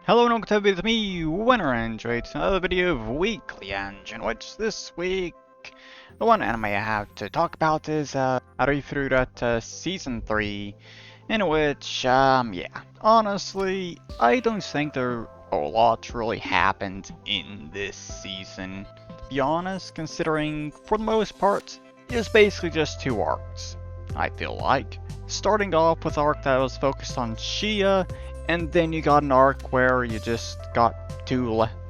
Hello and welcome to me, Winner Android, to another video of Weekly Engine, which this week, the one anime I have to talk about is Arifureta Season 3, in which, yeah, honestly, I don't think there a lot really happened in this season, to be honest, considering, for the most part, it's basically just two arcs, I feel like. Starting off with an arc that was focused on Shia, and then you got an arc where you just got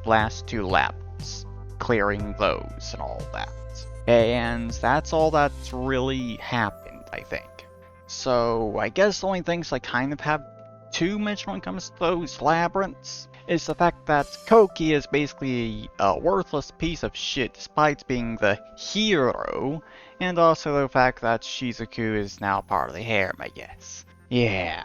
last two laps, clearing those and all that. And that's all that's really happened, I think. So I guess the only things I kind of have to mention when it comes to those labyrinths is the fact that Koki is basically a worthless piece of shit despite being the hero, and also the fact that Shizuku is now part of the harem, I guess. Yeah.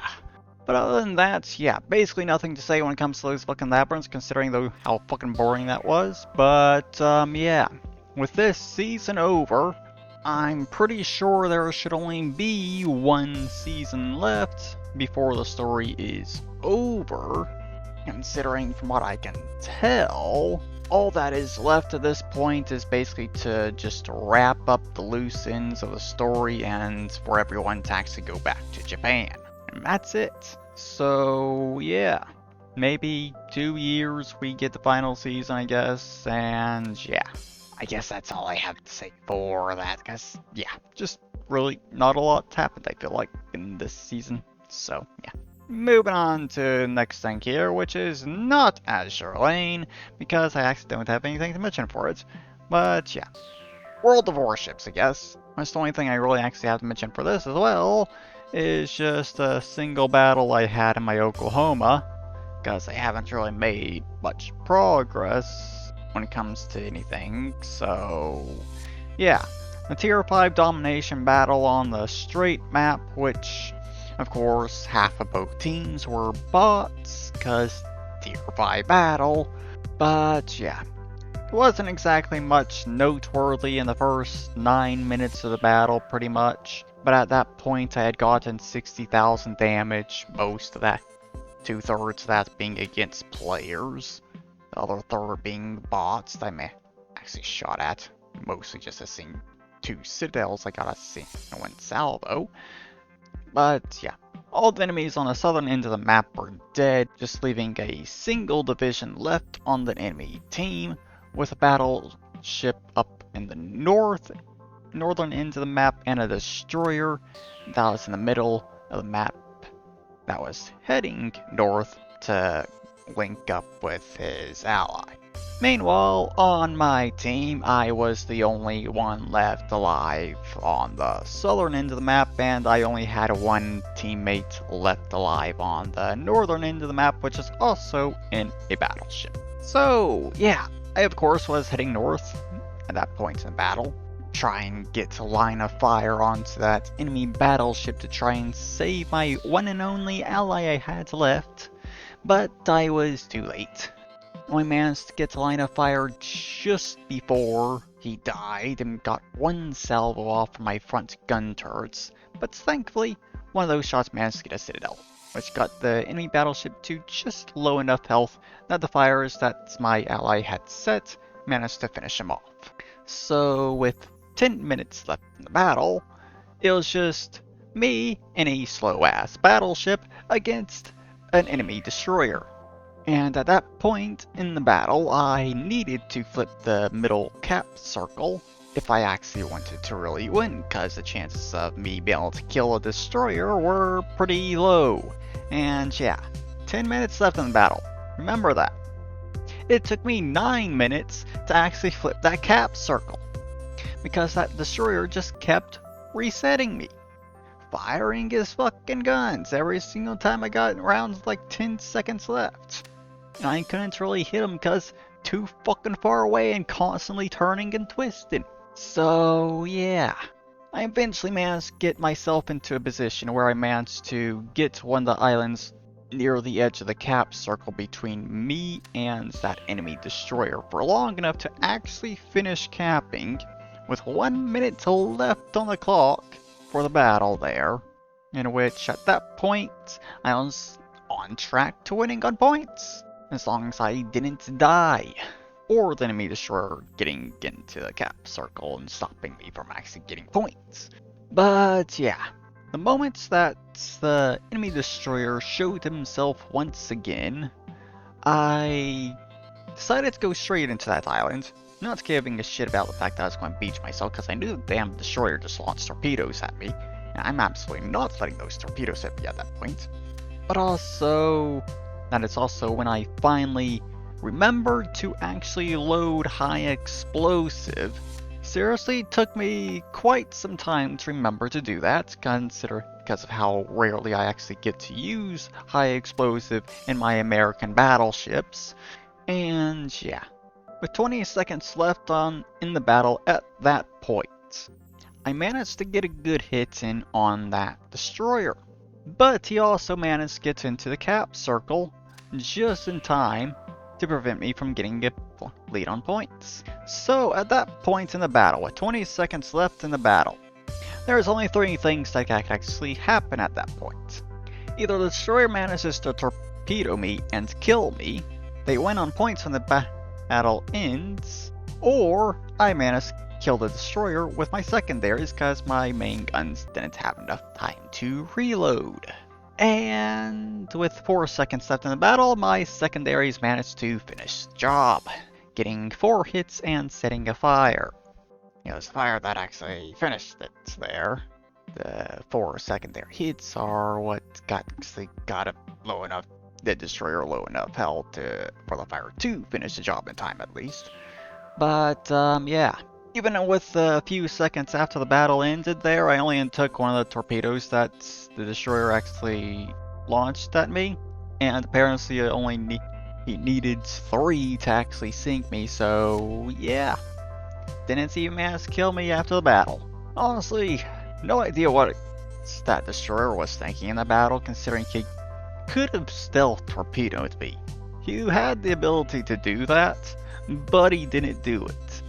But other than that, yeah, basically nothing to say when it comes to those fucking labyrinths, considering how fucking boring that was. But, yeah. With this season over, I'm pretty sure there should only be one season left before the story is over. Considering from what I can tell, all that is left at this point is basically to just wrap up the loose ends of the story and for everyone to actually go back to Japan. And that's it. So, yeah. Maybe 2 years we get the final season, I guess. And, yeah. I guess that's all I have to say for that. Because, yeah. Just really not a lot happened, I feel like, in this season. So, yeah. Moving on to the next thing here, which is not Azure Lane. Because I actually don't have anything to mention for it. But, yeah. World of Warships, I guess. That's the only thing I really actually have to mention for this as well. Is just a single battle I had in my Oklahoma, because I haven't really made much progress when it comes to anything, so yeah. The Tier 5 domination battle on the straight map, which, of course, half of both teams were bots, because Tier 5 battle, but yeah. It wasn't exactly much noteworthy in the first 9 minutes of the battle, pretty much. But at that point, I had gotten 60,000 damage, most of that, 2/3 of that being against players, the other third being bots that I actually shot at, mostly just to sing 2 citadels I got a single salvo. But yeah, all the enemies on the southern end of the map were dead, just leaving a single division left on the enemy team, with a battleship up in the northern end of the map and a destroyer that was in the middle of the map that was heading north to link up with his ally. Meanwhile, on my team, I was the only one left alive on the southern end of the map, and I only had one teammate left alive on the northern end of the map, which is also in a battleship. So, yeah, I of course was heading north at that point in the battle, try and get a line of fire onto that enemy battleship to try and save my one and only ally I had left, but I was too late. I managed to get a line of fire just before he died and got one salvo off from my front gun turrets, but thankfully one of those shots managed to get a citadel, which got the enemy battleship to just low enough health that the fires that my ally had set managed to finish him off. So with 10 minutes left in the battle, it was just me and a slow-ass battleship against an enemy destroyer. And at that point in the battle, I needed to flip the middle cap circle if I actually wanted to really win, because the chances of me being able to kill a destroyer were pretty low. And yeah, 10 minutes left in the battle. Remember that. It took me 9 minutes to actually flip that cap circle, because that destroyer just kept resetting me, firing his fucking guns every single time I got around like 10 seconds left. And I couldn't really hit him because too fucking far away and constantly turning and twisting. So yeah, I eventually managed to get myself into a position where I managed to get one of the islands near the edge of the cap circle between me and that enemy destroyer for long enough to actually finish capping, with 1 minute left on the clock for the battle there, in which at that point I was on track to winning on points. as long as I didn't die, or the enemy destroyer getting into the cap circle and stopping me from actually getting points. But yeah, the moment that the enemy destroyer showed himself once again, I decided to go straight into that island, not giving a shit about the fact that I was going to beach myself because I knew the damn destroyer just launched torpedoes at me, and I'm absolutely not letting those torpedoes hit me at that point. But also, that is also when I finally remembered to actually load high explosive. Seriously, it took me quite some time to remember to do that, because of how rarely I actually get to use high explosive in my American battleships. And yeah, with 20 seconds left in the battle at that point, I managed to get a good hit in on that destroyer. But he also managed to get into the cap circle just in time to prevent me from getting a lead on points. So at that point in the battle, with 20 seconds left in the battle, there's only 3 things that can actually happen at that point. Either the destroyer manages to torpedo me and kill me, they win on points when the battle ends, or I manage to kill the destroyer with my secondaries because my main guns didn't have enough time to reload. And with 4 seconds left in the battle, my secondaries managed to finish the job, getting 4 hits and setting a fire. It was the fire that actually finished it there. The 4 secondary hits are what got it low enough, the destroyer low enough health for the fire to finish the job in time at least. But yeah, even with a few seconds after the battle ended there, I only took one of the torpedoes that the destroyer actually launched at me, and apparently he needed 3 to actually sink me, so yeah, didn't even manage to kill me after the battle. Honestly, no idea what that destroyer was thinking in the battle, considering he could have stealth torpedoed me. He had the ability to do that, but he didn't do it.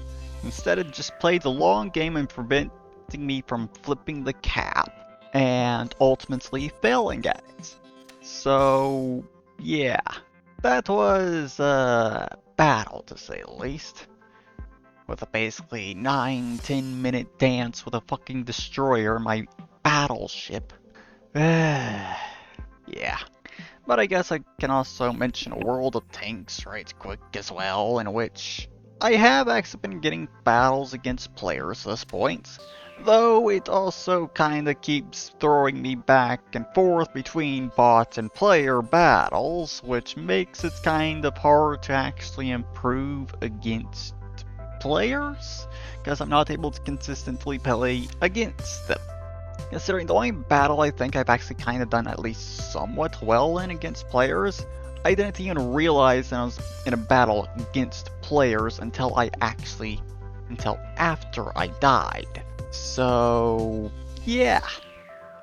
Instead, it just played the long game and preventing me from flipping the cap and ultimately failing at it. So yeah, that was a battle to say the least. With a basically 9-10 minute dance with a fucking destroyer in my battleship. Yeah. But I guess I can also mention World of Tanks right quick as well, in which I have actually been getting battles against players at this point. Though it also kinda keeps throwing me back and forth between bot and player battles, which makes it kind of hard to actually improve against players, because I'm not able to consistently play against them. Considering the only battle I think I've actually kind of done at least somewhat well in against players, I didn't even realize that I was in a battle against players until after I died. So yeah,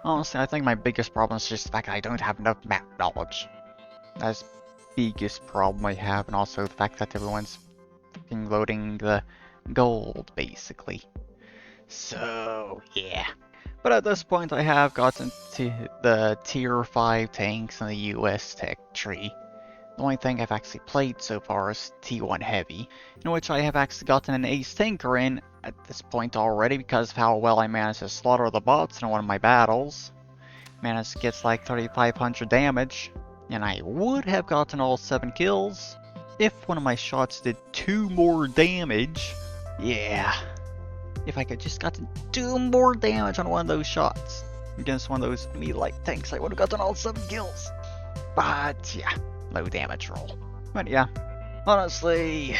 honestly I think my biggest problem is just the fact that I don't have enough map knowledge. That's the biggest problem I have, and also the fact that everyone's loading the gold basically. So yeah. But at this point I have gotten to the tier 5 tanks in the US tech tree. The only thing I've actually played so far is T1 Heavy, in which I have actually gotten an ace tanker in at this point already because of how well I managed to slaughter the bots in one of my battles. Managed to get like 3,500 damage, and I would have gotten all 7 kills if one of my shots did 2 more damage. Yeah. If I could just gotten 2 more damage on one of those shots against one of those melee tanks, I would have gotten all 7 kills. But yeah, low damage roll. But yeah, honestly,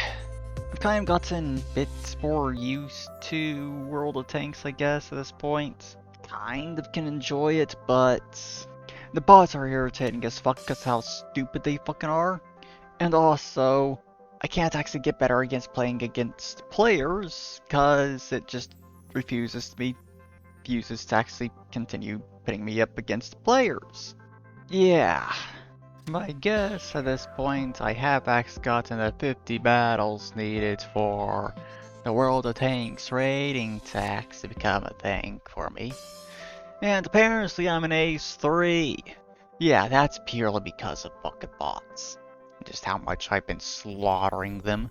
I've kind of gotten a bit more used to World of Tanks, I guess, at this point. Kind of can enjoy it, but the bots are irritating as fuck because how stupid they fucking are. And also, I can't actually get better against playing against players, because it just refuses to actually continue putting me up against players. Yeah, I guess at this point I have actually gotten the 50 battles needed for the World of Tanks rating to actually become a thing for me. And apparently I'm an ace 3. Yeah, that's purely because of fucking bots. just how much I've been slaughtering them.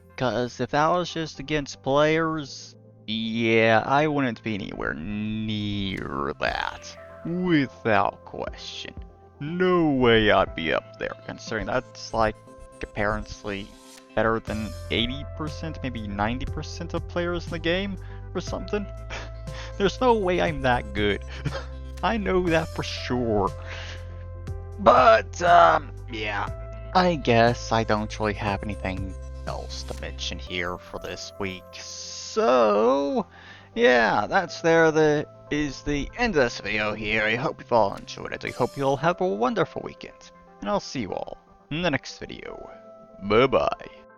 Because if that was just against players, yeah, I wouldn't be anywhere near that. Without question. No way I'd be up there, considering that's like apparently better than 80%, maybe 90% of players in the game or something. There's no way I'm that good. I know that for sure. But, yeah, I guess I don't really have anything else to mention here for this week. So, yeah, that's is the end of this video here. I hope you've all enjoyed it. I hope you all have a wonderful weekend. And I'll see you all in the next video. Bye-bye.